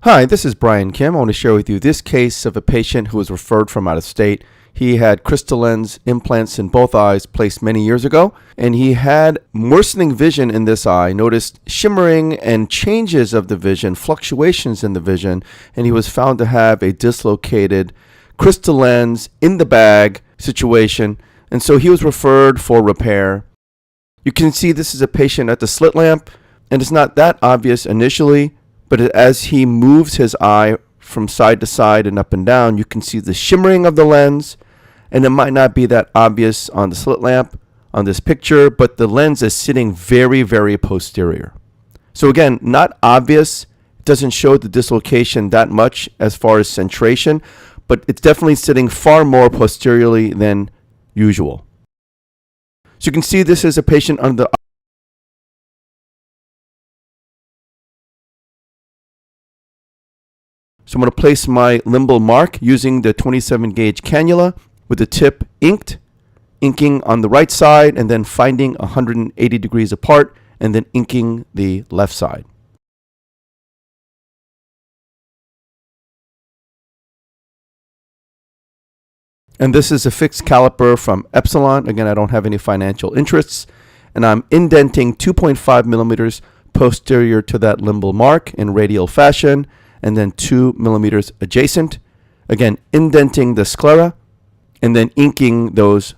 Hi, this is Brian Kim. I want to share with you this case of a patient who was referred from out of state. He had Crystalens implants in both eyes placed many years ago, and he had worsening vision in this eye, noticed shimmering and changes of the vision, fluctuations in the vision, and he was found to have a dislocated Crystalens in the bag situation, and so he was referred for repair. You can see this is a patient at the slit lamp, and it's not that obvious initially, but as he moves his eye from side to side and up and down, you can see the shimmering of the lens, and it might not be that obvious on the slit lamp on this picture, but the lens is sitting very, very posterior. So again, not obvious, doesn't show the dislocation that much as far as centration, but it's definitely sitting far more posteriorly than usual. So you can see this is a patient under the So I'm going to place my limbal mark using the 27 gauge cannula with the tip inked, inking on the right side and then finding 180 degrees apart and then inking the left side. And this is a fixed caliper from Epsilon. Again, I don't have any financial interests. And I'm indenting 2.5 millimeters posterior to that limbal mark in radial fashion, and then 2 millimeters adjacent. Again, indenting the sclera and then inking those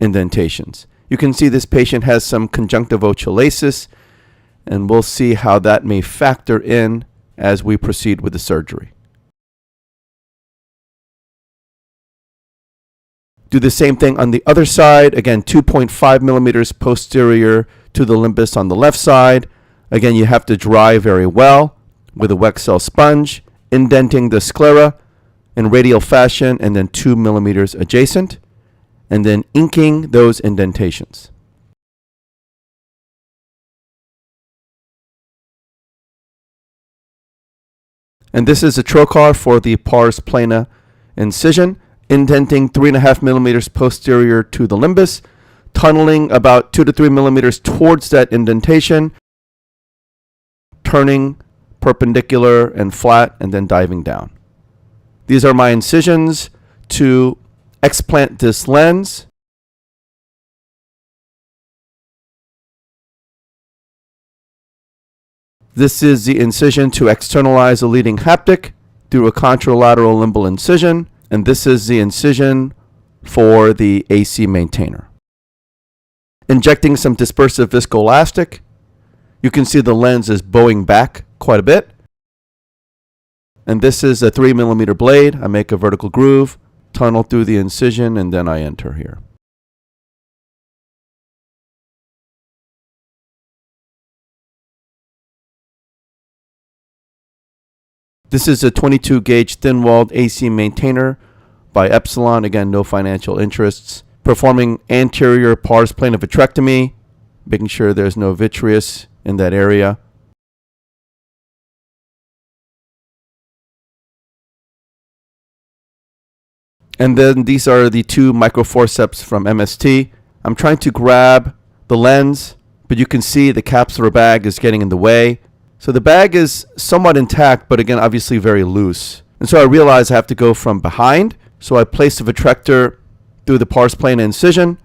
indentations. You can see this patient has some conjunctivochalasis, and we'll see how that may factor in as we proceed with the surgery. Do the same thing on the other side. Again, 2.5 millimeters posterior to the limbus on the left side. Again, you have to dry very well with a Wexel sponge, indenting the sclera in radial fashion and then 2 millimeters adjacent, and then inking those indentations. And this is a trocar for the pars plana incision, indenting 3.5 millimeters posterior to the limbus, tunneling about 2 to 3 millimeters towards that indentation, turning perpendicular and flat, and then diving down. These are my incisions to explant this lens. This is the incision to externalize a leading haptic through a contralateral limbal incision, and this is the incision for the AC maintainer. Injecting some dispersive viscoelastic. You can see the lens is bowing back quite a bit. And this is a 3 millimeter blade. I make a vertical groove, tunnel through the incision, and then I enter here. This is a 22 gauge thin-walled AC maintainer by Epsilon. Again, no financial interests. Performing anterior pars plana vitrectomy, making sure there's no vitreous in that area. And then these are the 2 microforceps from MST. I'm trying to grab the lens, but you can see the capsular bag is getting in the way. So the bag is somewhat intact, but again, obviously very loose. And so I realize I have to go from behind. So I place the vitrector through the pars plana incision.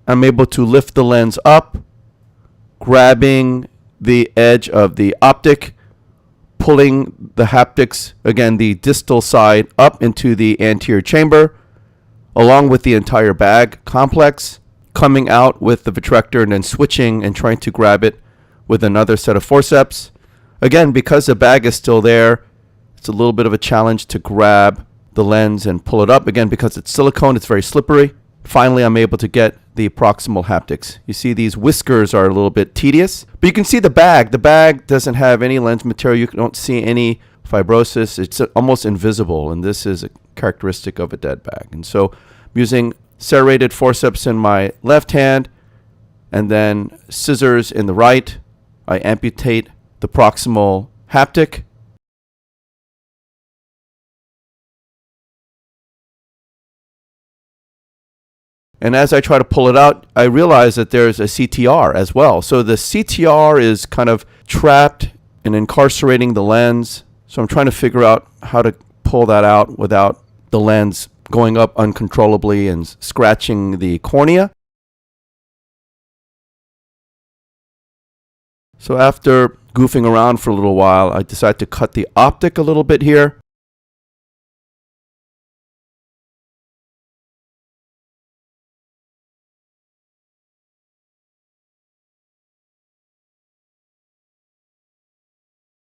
I'm able to lift the lens up, grabbing the edge of the optic, pulling the haptics, again the distal side, up into the anterior chamber, along with the entire bag complex, coming out with the vitrector and then switching and trying to grab it with another set of forceps. Again, because the bag is still there, it's a little bit of a challenge to grab the lens and pull it up. Again, because it's silicone, it's very slippery. Finally, I'm able to get the proximal haptics. You see these whiskers are a little bit tedious, but you can see the bag. The bag doesn't have any lens material. You don't see any fibrosis. It's almost invisible, and this is a characteristic of a dead bag. And so I'm using serrated forceps in my left hand and then scissors in the right. I amputate the proximal haptic. And as I try to pull it out, I realize that there's a CTR as well. So the CTR is kind of trapped and incarcerating the lens. So I'm trying to figure out how to pull that out without the lens going up uncontrollably and scratching the cornea. So after goofing around for a little while, I decided to cut the optic a little bit here.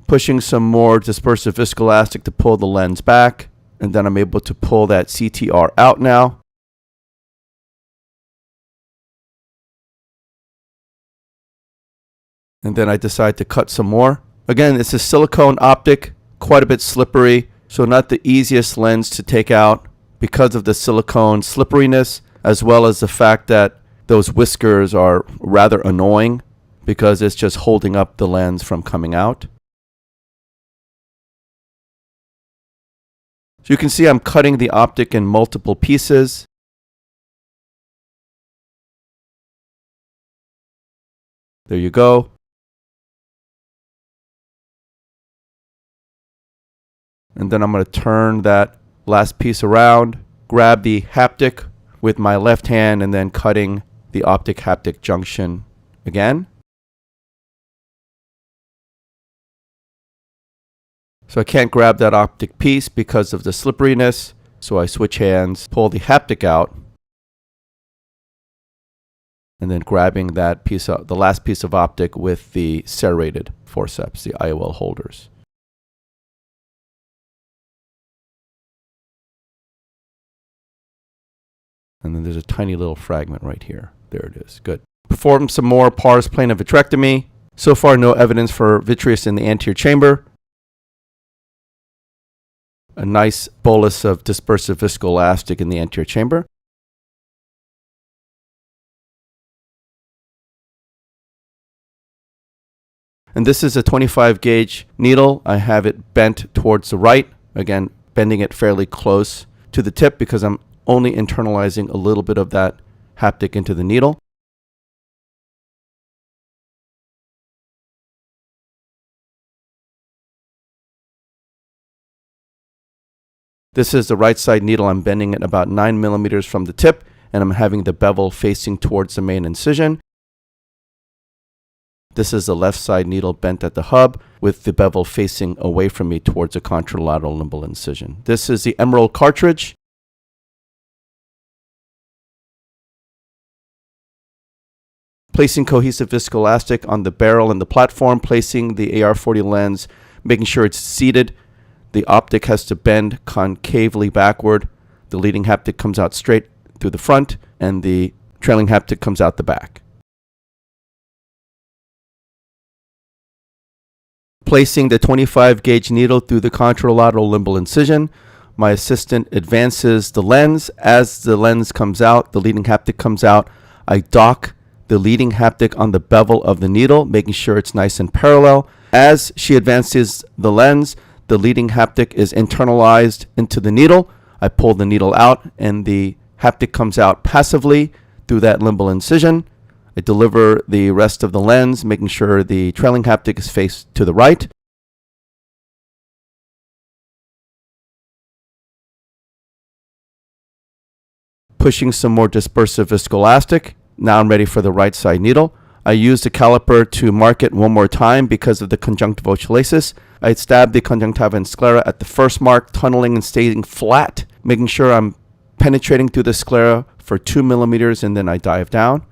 Pushing some more dispersive viscoelastic to pull the lens back, and then I'm able to pull that CTR out now. And then I decide to cut some more. Again, it's a silicone optic, quite a bit slippery, so not the easiest lens to take out because of the silicone slipperiness, as well as the fact that those whiskers are rather annoying because it's just holding up the lens from coming out. So you can see I'm cutting the optic in multiple pieces. There you go. And then I'm going to turn that last piece around, grab the haptic with my left hand, and then cutting the optic-haptic junction again. So I can't grab that optic piece because of the slipperiness. So I switch hands, pull the haptic out, and then grabbing that piece of, the last piece of optic with the serrated forceps, the IOL holders. And then there's a tiny little fragment right here. There it is. Good. Perform some more pars plana vitrectomy. So far, no evidence for vitreous in the anterior chamber. A nice bolus of dispersive viscoelastic in the anterior chamber. And this is a 25 gauge needle. I have it bent towards the right. Again, bending it fairly close to the tip because I'm only internalizing a little bit of that haptic into the needle. This is the right side needle. I'm bending it about 9 millimeters from the tip, and I'm having the bevel facing towards the main incision. This is the left side needle bent at the hub with the bevel facing away from me towards the contralateral limbal incision. This is the emerald cartridge. Placing cohesive viscoelastic on the barrel and the platform, placing the AR40 lens, making sure it's seated. The optic has to bend concavely backward. The leading haptic comes out straight through the front, and the trailing haptic comes out the back. Placing the 25 gauge needle through the contralateral limbal incision, my assistant advances the lens. As the lens comes out, the leading haptic comes out. I dock the leading haptic on the bevel of the needle, making sure it's nice and parallel. As she advances the lens, the leading haptic is internalized into the needle. I pull the needle out, and the haptic comes out passively through that limbal incision. I deliver the rest of the lens, making sure the trailing haptic is faced to the right. Pushing some more dispersive viscoelastic. Now I'm ready for the right side needle. I used the caliper to mark it one more time because of the conjunctival chalasis. I stab the conjunctiva and sclera at the first mark, tunneling and staying flat, making sure I'm penetrating through the sclera for 2 millimeters, and then I dive down.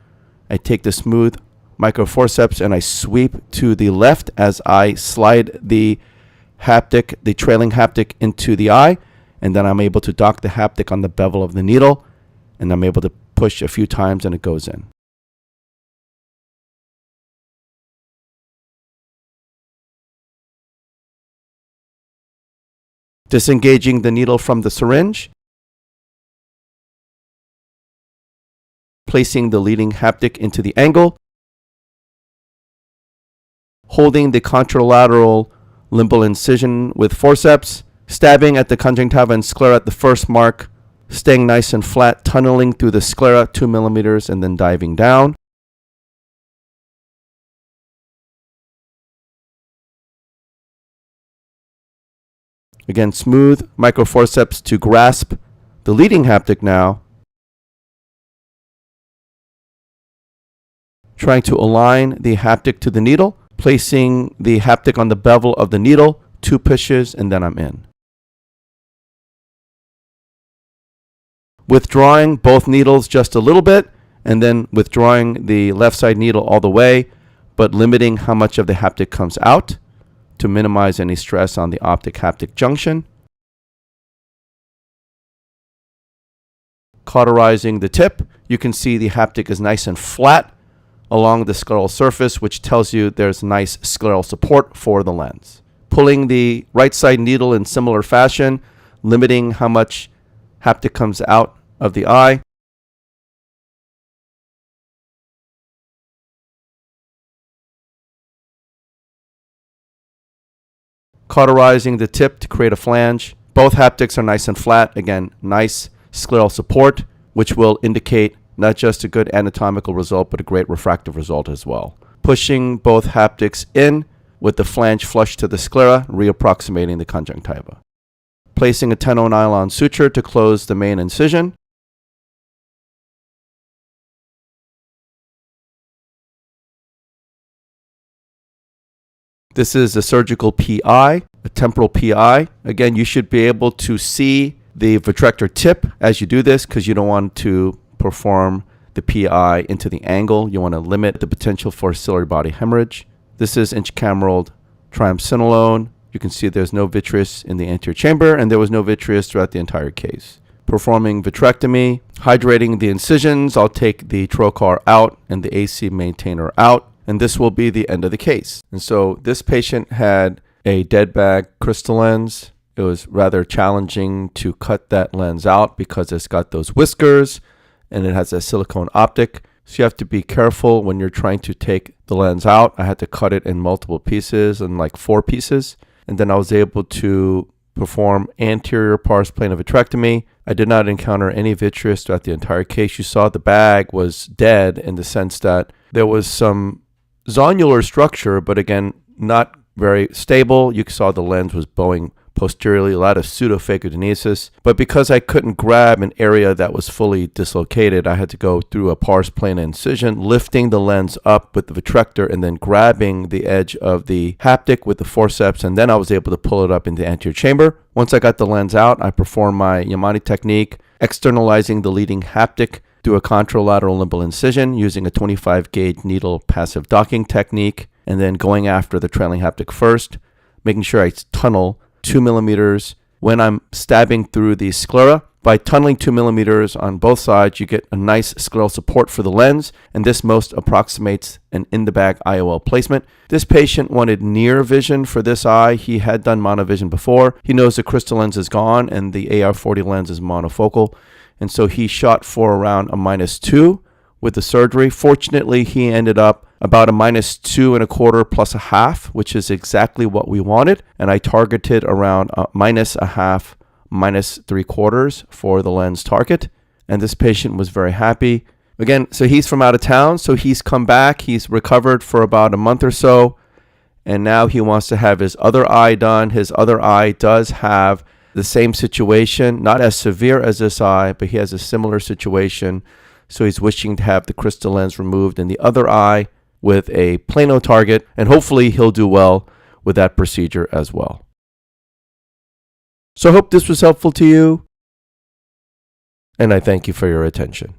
I take the smooth microforceps and I sweep to the left as I slide the haptic, the trailing haptic, into the eye, and then I'm able to dock the haptic on the bevel of the needle, and I'm able to push a few times and it goes in. Disengaging the needle from the syringe. Placing the leading haptic into the angle. Holding the contralateral limbal incision with forceps. Stabbing at the conjunctiva and sclera at the first mark staying nice and flat, tunneling through the sclera 2 millimeters and then diving down. Again, smooth microforceps to grasp the leading haptic now. Trying to align the haptic to the needle, placing the haptic on the bevel of the needle, 2 pushes, and then I'm in. Withdrawing both needles just a little bit, and then withdrawing the left side needle all the way, but limiting how much of the haptic comes out to minimize any stress on the optic-haptic junction. Cauterizing the tip, you can see the haptic is nice and flat along the scleral surface, which tells you there's nice scleral support for the lens. Pulling the right side needle in similar fashion, limiting how much haptic comes out of the eye. Cauterizing the tip to create a flange. Both haptics are nice and flat. Again, nice scleral support, which will indicate not just a good anatomical result, but a great refractive result as well. Pushing both haptics in with the flange flush to the sclera, reapproximating the conjunctiva. Placing a 10-0 nylon suture to close the main incision. This is a surgical PI, a temporal PI. Again, you should be able to see the vitrector tip as you do this because you don't want to perform the PI into the angle. You want to limit the potential for ciliary body hemorrhage. This is intracameral triamcinolone. You can see there's no vitreous in the anterior chamber, and there was no vitreous throughout the entire case. Performing vitrectomy, hydrating the incisions. I'll take the trocar out and the AC maintainer out, and this will be the end of the case. And so this patient had a Deadbag Crystalens. It was rather challenging to cut that lens out because it's got those whiskers and it has a silicone optic. So you have to be careful when you're trying to take the lens out. I had to cut it in multiple pieces, and like 4 pieces. And then I was able to perform anterior pars plana vitrectomy. I did not encounter any vitreous throughout the entire case. You saw the bag was dead in the sense that there was some zonular structure, but again, not very stable. You saw the lens was bowing posteriorly, a lot of pseudophagogenesis. But because I couldn't grab an area that was fully dislocated, I had to go through a pars plana incision, lifting the lens up with the vitrector and then grabbing the edge of the haptic with the forceps, and then I was able to pull it up in the anterior chamber. Once I got the lens out, I performed my Yamane technique, externalizing the leading haptic through a contralateral limbal incision using a 25 gauge needle passive docking technique, and then going after the trailing haptic first, making sure I tunnel 2 millimeters when I'm stabbing through the sclera. By tunneling 2 millimeters on both sides, you get a nice scleral support for the lens, and this most approximates an in-the-bag IOL placement. This patient wanted near vision for this eye. He had done monovision before. He knows the Crystalens is gone and the AR40 lens is monofocal, and so he shot for around a -2 with the surgery. Fortunately, he ended up about a -2.25 plus a half, which is exactly what we wanted. And I targeted around a -0.5, -3/4 for the lens target. And this patient was very happy. Again, so he's from out of town, so he's come back. He's recovered for about a month or so. And now he wants to have his other eye done. His other eye does have the same situation, not as severe as this eye, but he has a similar situation. So he's wishing to have the Crystalens removed in the other eye with a plano target, and hopefully he'll do well with that procedure as well. So I hope this was helpful to you, and I thank you for your attention.